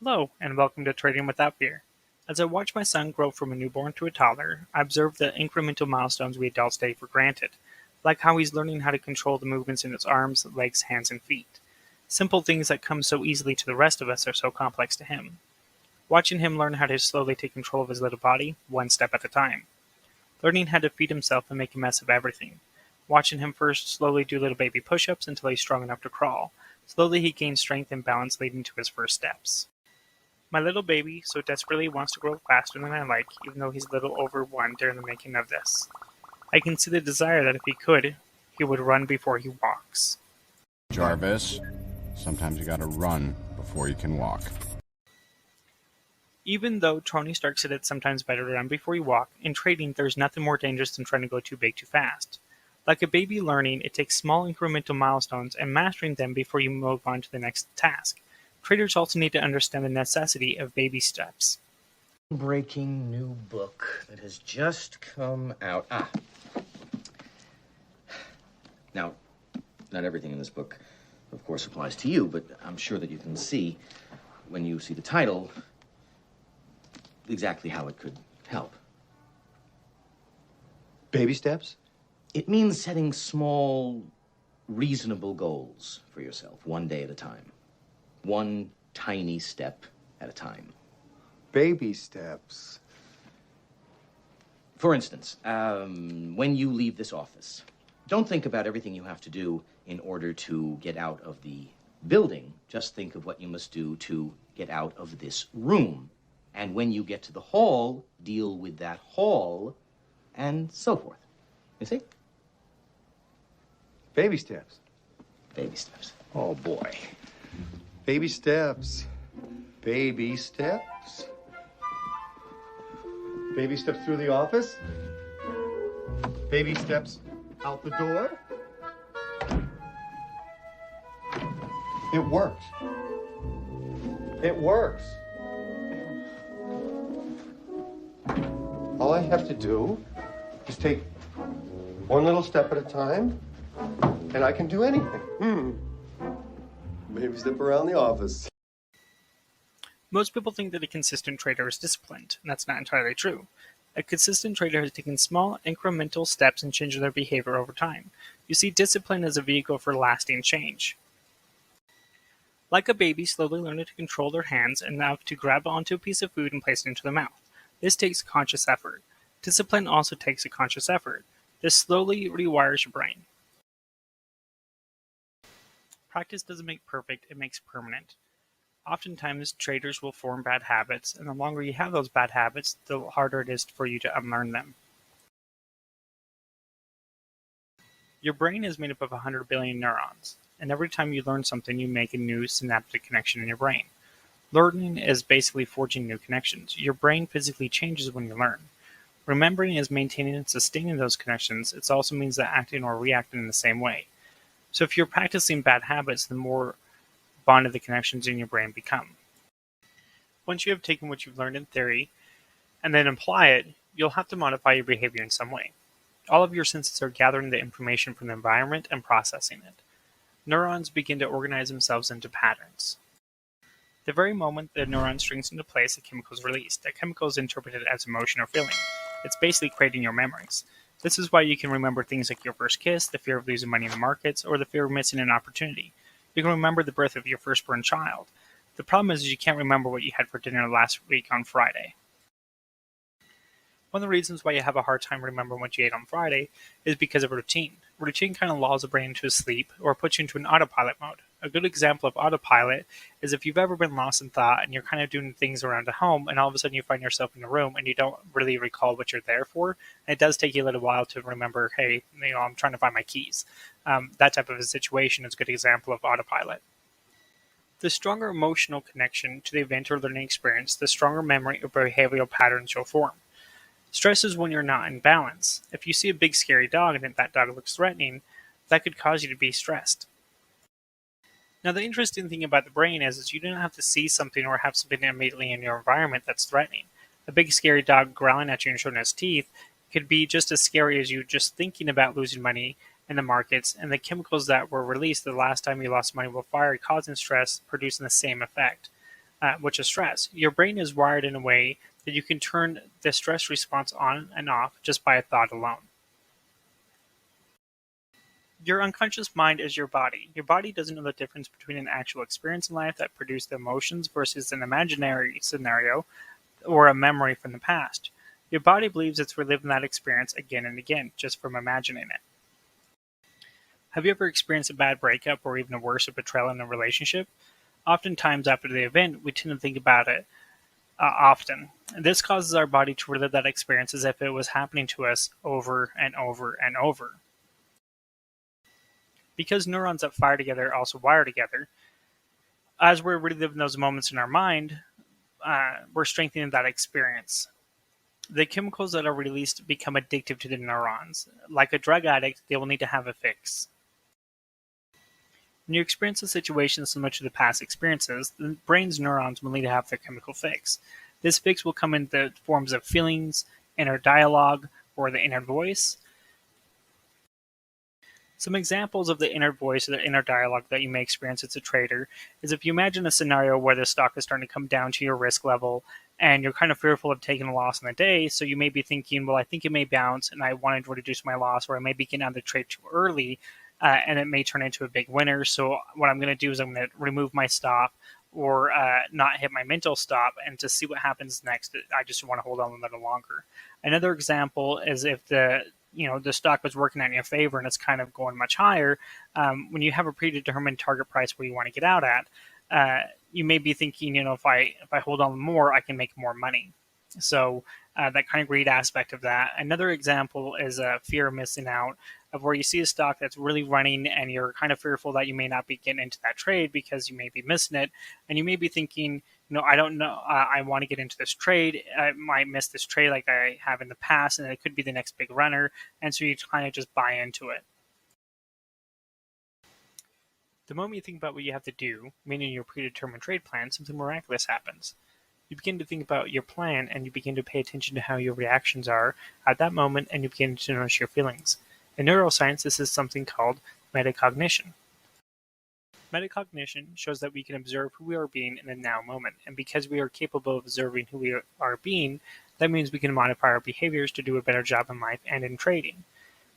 Hello, and welcome to Trading Without Fear. As I watch my son grow from a newborn to a toddler, I observe the incremental milestones we adults take for granted, like how he's learning how to control the movements in his arms, legs, hands, and feet. Simple things that come so easily to the rest of us are so complex to him. Watching him learn how to slowly take control of his little body, one step at a time. Learning how to feed himself and make a mess of everything. Watching him first slowly do little baby push-ups until he's strong enough to crawl. Slowly he gains strength and balance leading to his first steps. My little baby so desperately wants to grow faster than I like, even though he's a little over one during the making of this. I can see the desire that if he could, he would run before he walks. Jarvis, sometimes you gotta run before you can walk. Even though Tony Stark said it's sometimes better to run before you walk, in trading there's nothing more dangerous than trying to go too big too fast. Like a baby learning, it takes small incremental milestones and mastering them before you move on to the next task. Traders also need to understand the necessity of baby steps. Breaking new book that has just come out. Now, not everything in this book, of course, applies to you, but I'm sure that you can see, when you see the title, exactly how it could help. Baby steps? It means setting small, reasonable goals for yourself, one day at a time. One tiny step at a time. Baby steps. For instance, when you leave this office, don't think about everything you have to do in order to get out of the building. Just think of what you must do to get out of this room. And when you get to the hall, deal with that hall, and so forth. You see? Baby steps. Baby steps. Oh, boy. Baby steps. Baby steps. Baby steps through the office. Baby steps out the door. It works. It works. All I have to do is take one little step at a time, and I can do anything. Baby step around the office. Most people think that a consistent trader is disciplined, and that's not entirely true. A consistent trader has taken small, incremental steps and changed their behavior over time. You see, discipline is a vehicle for lasting change. Like a baby slowly learning to control their hands enough to grab onto a piece of food and place it into the mouth. This takes conscious effort. Discipline also takes a conscious effort. This slowly rewires your brain. Practice doesn't make perfect, it makes permanent. Oftentimes, traders will form bad habits, and the longer you have those bad habits, the harder it is for you to unlearn them. Your brain is made up of 100 billion neurons, and every time you learn something, you make a new synaptic connection in your brain. Learning is basically forging new connections. Your brain physically changes when you learn. Remembering is maintaining and sustaining those connections. It also means that acting or reacting in the same way. So if you're practicing bad habits, the more bonded the connections in your brain become. Once you have taken what you've learned in theory and then apply it, you'll have to modify your behavior in some way. All of your senses are gathering the information from the environment and processing it. Neurons begin to organize themselves into patterns. The very moment the neuron strings into place, a chemical is released. That chemical is interpreted as emotion or feeling. It's basically creating your memories. This is why you can remember things like your first kiss, the fear of losing money in the markets, or the fear of missing an opportunity. You can remember the birth of your firstborn child. The problem is you can't remember what you had for dinner last week on Friday. One of the reasons why you have a hard time remembering what you ate on Friday is because of routine. Routine kind of lulls the brain into sleep or puts you into an autopilot mode. A good example of autopilot is if you've ever been lost in thought and you're kind of doing things around the home and all of a sudden you find yourself in a room and you don't really recall what you're there for. And it does take you a little while to remember, hey, I'm trying to find my keys. That type of a situation is a good example of autopilot. The stronger emotional connection to the event or learning experience, the stronger memory or behavioral patterns you'll form. Stress is when you're not in balance. If you see a big scary dog and that dog looks threatening, that could cause you to be stressed. Now, the interesting thing about the brain is you don't have to see something or have something immediately in your environment that's threatening. A big scary dog growling at you and showing its teeth could be just as scary as you just thinking about losing money in the markets, and the chemicals that were released the last time you lost money will fire, causing stress, producing the same effect. which is stress. Your brain is wired in a way that you can turn the stress response on and off just by a thought alone. Your unconscious mind is your body. Your body doesn't know the difference between an actual experience in life that produced the emotions versus an imaginary scenario or a memory from the past. Your body believes it's reliving that experience again and again just from imagining it. Have you ever experienced a bad breakup or even a worse, a betrayal in a relationship? Oftentimes, after the event, we tend to think about it often. This causes our body to relive that experience as if it was happening to us over and over and over. Because neurons that fire together also wire together, as we're reliving those moments in our mind, we're strengthening that experience. The chemicals that are released become addictive to the neurons. Like a drug addict, they will need to have a fix. When you experience a situation similar to the past experiences, the brain's neurons will need to have their chemical fix. This fix will come in the forms of feelings, inner dialogue, or the inner voice. Some examples of the inner voice or the inner dialogue that you may experience as a trader is if you imagine a scenario where the stock is starting to come down to your risk level and you're kind of fearful of taking a loss in the day, so you may be thinking, well, I think it may bounce and I wanted to reduce my loss, or I may be getting out of the trade too early and it may turn into a big winner. So what I'm going to do is I'm going to remove my stop or not hit my mental stop, and to see what happens next, I just want to hold on a little longer. Another example is if the stock was working out in your favor and it's kind of going much higher. When you have a predetermined target price where you want to get out at, you may be thinking, if I hold on more, I can make more money. So that kind of greed aspect of that. Another example is fear of missing out, of where you see a stock that's really running and you're kind of fearful that you may not be getting into that trade because you may be missing it, and you may be thinking, I don't know, I want to get into this trade. I might miss this trade like I have in the past, and it could be the next big runner, and so you kind of just buy into it. The moment you think about what you have to do, meaning your predetermined trade plan, something miraculous happens. You begin to think about your plan, and you begin to pay attention to how your reactions are at that moment, and you begin to notice your feelings. In neuroscience, this is something called metacognition. Metacognition shows that we can observe who we are being in the now moment, and because we are capable of observing who we are being, that means we can modify our behaviors to do a better job in life and in trading.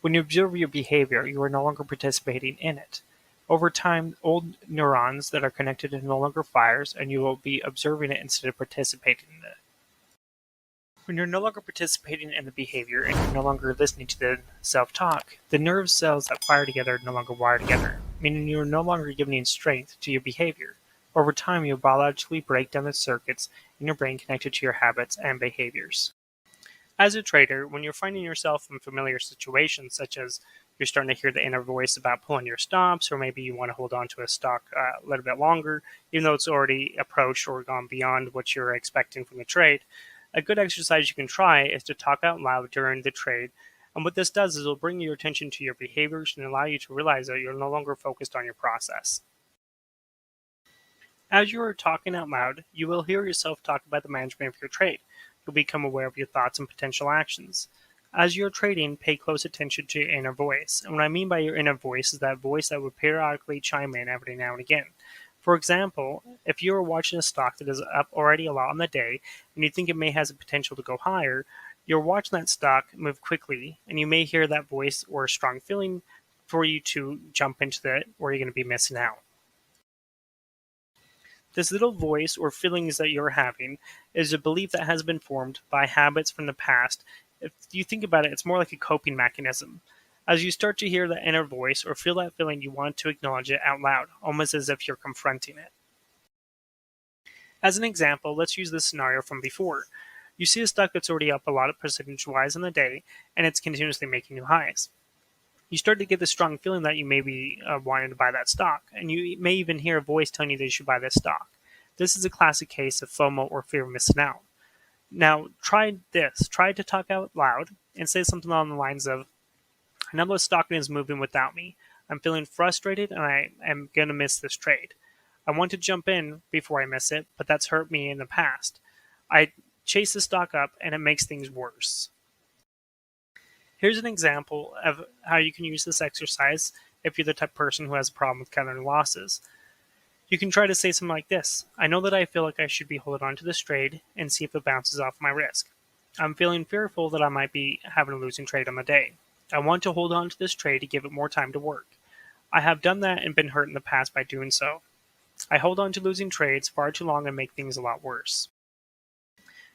When you observe your behavior, you are no longer participating in it. Over time, old neurons that are connected to no longer fires, and you will be observing it instead of participating in it. When you're no longer participating in the behavior and you're no longer listening to the self-talk, the nerve cells that fire together no longer wire together, meaning you're no longer giving strength to your behavior. Over time, you'll biologically break down the circuits in your brain connected to your habits and behaviors. As a trader, when you're finding yourself in familiar situations, such as you're starting to hear the inner voice about pulling your stops, or maybe you want to hold on to a stock a little bit longer, even though it's already approached or gone beyond what you're expecting from the trade, a good exercise you can try is to talk out loud during the trade. And what this does is it'll bring your attention to your behaviors and allow you to realize that you're no longer focused on your process. As you are talking out loud, you will hear yourself talk about the management of your trade. You'll become aware of your thoughts and potential actions. As you're trading, pay close attention to your inner voice. And what I mean by your inner voice is that voice that will periodically chime in every now and again. For example, if you are watching a stock that is up already a lot on the day and you think it may has the potential to go higher, you're watching that stock move quickly, and you may hear that voice or a strong feeling for you to jump into it, or you're going to be missing out. This little voice or feelings that you're having is a belief that has been formed by habits from the past. If you think about it, it's more like a coping mechanism. As you start to hear that inner voice or feel that feeling, you want to acknowledge it out loud, almost as if you're confronting it. As an example, let's use this scenario from before. You see a stock that's already up a lot of percentage-wise in the day, and it's continuously making new highs. You start to get the strong feeling that you may be wanting to buy that stock, and you may even hear a voice telling you that you should buy this stock. This is a classic case of FOMO, or fear of missing out. Now, try this. Try to talk out loud and say something along the lines of, I know the stock is moving without me. I'm feeling frustrated and I am going to miss this trade. I want to jump in before I miss it, but that's hurt me in the past. I chase the stock up and it makes things worse. Here's an example of how you can use this exercise if you're the type of person who has a problem with countering losses. You can try to say something like this: I know that I feel like I should be holding on to this trade and see if it bounces off my risk. I'm feeling fearful that I might be having a losing trade on the day. I want to hold on to this trade to give it more time to work. I have done that and been hurt in the past by doing so. I hold on to losing trades far too long and make things a lot worse.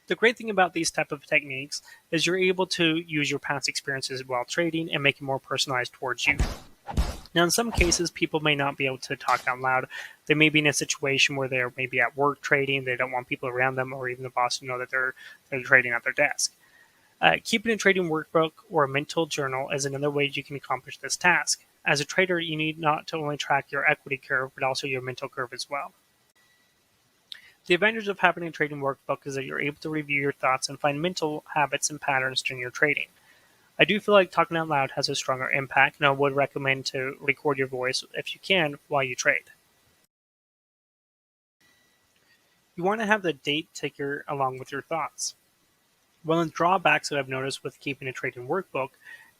The great thing about these type of techniques is you're able to use your past experiences while trading and make it more personalized towards you. Now, in some cases, people may not be able to talk out loud. They may be in a situation where they're maybe at work trading. They don't want people around them or even the boss to know that they're trading at their desk. Keeping a trading workbook or a mental journal is another way you can accomplish this task. As a trader, you need not to only track your equity curve, but also your mental curve as well. The advantage of having a trading workbook is that you're able to review your thoughts and find mental habits and patterns during your trading. I do feel like talking out loud has a stronger impact, and I would recommend to record your voice if you can while you trade. You want to have the date ticker along with your thoughts. One of the drawbacks that I've noticed with keeping a trading workbook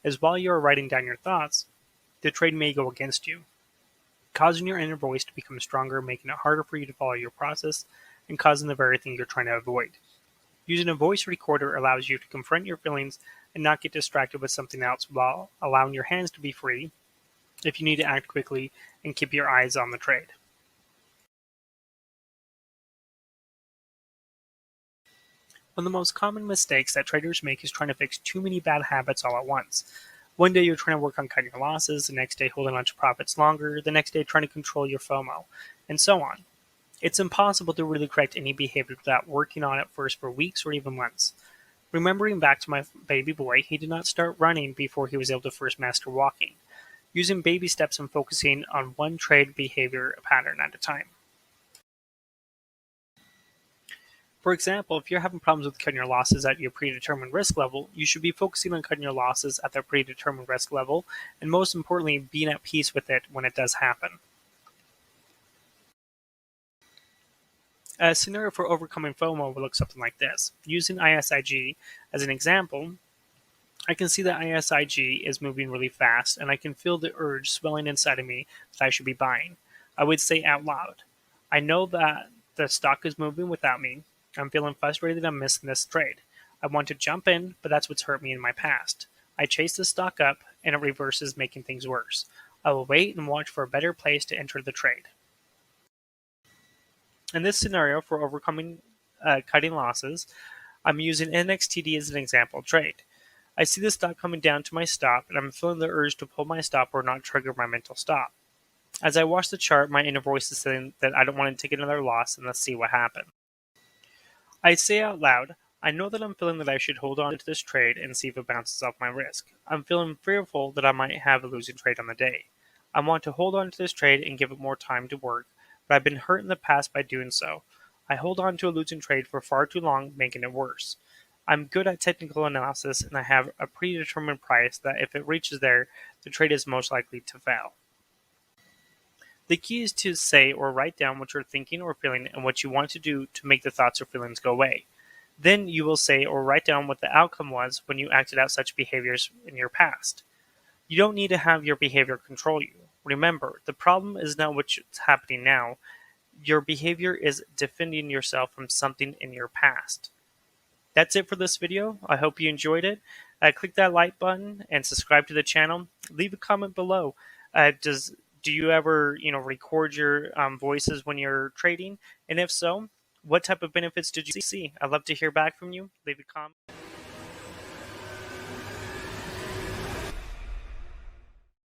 is while you are writing down your thoughts, the trade may go against you, causing your inner voice to become stronger, making it harder for you to follow your process, and causing the very thing you're trying to avoid. Using a voice recorder allows you to confront your feelings and not get distracted with something else while allowing your hands to be free if you need to act quickly and keep your eyes on the trade. One of the most common mistakes that traders make is trying to fix too many bad habits all at once. One day you're trying to work on cutting your losses, the next day holding on to profits longer, the next day trying to control your FOMO, and so on. It's impossible to really correct any behavior without working on it first for weeks or even months. Remembering back to my baby boy, he did not start running before he was able to first master walking, using baby steps and focusing on one trade behavior pattern at a time. For example, if you're having problems with cutting your losses at your predetermined risk level, you should be focusing on cutting your losses at that predetermined risk level, and most importantly, being at peace with it when it does happen. A scenario for overcoming FOMO will look something like this. Using ISIG as an example, I can see that ISIG is moving really fast, and I can feel the urge swelling inside of me that I should be buying. I would say out loud, I know that the stock is moving without me. I'm feeling frustrated that I'm missing this trade. I want to jump in, but that's what's hurt me in my past. I chase the stock up, and it reverses, making things worse. I will wait and watch for a better place to enter the trade. In this scenario, for overcoming cutting losses, I'm using NXTD as an example trade. I see the stock coming down to my stop, and I'm feeling the urge to pull my stop or not trigger my mental stop. As I watch the chart, my inner voice is saying that I don't want to take another loss, and let's see what happens. I say out loud, I know that I'm feeling that I should hold on to this trade and see if it bounces off my risk. I'm feeling fearful that I might have a losing trade on the day. I want to hold on to this trade and give it more time to work, but I've been hurt in the past by doing so. I hold on to a losing trade for far too long, making it worse. I'm good at technical analysis, and I have a predetermined price that if it reaches there, the trade is most likely to fail. The key is to say or write down what you're thinking or feeling and what you want to do to make the thoughts or feelings go away. Then you will say or write down what the outcome was when you acted out such behaviors in your past. You don't need to have your behavior control you. Remember, the problem is not what's happening now. Your behavior is defending yourself from something in your past. That's it for this video. I hope you enjoyed it. Click that like button and subscribe to the channel. Leave a comment below. Do you ever record your voices when you're trading? And if so, what type of benefits did you see? I'd love to hear back from you. Leave a comment.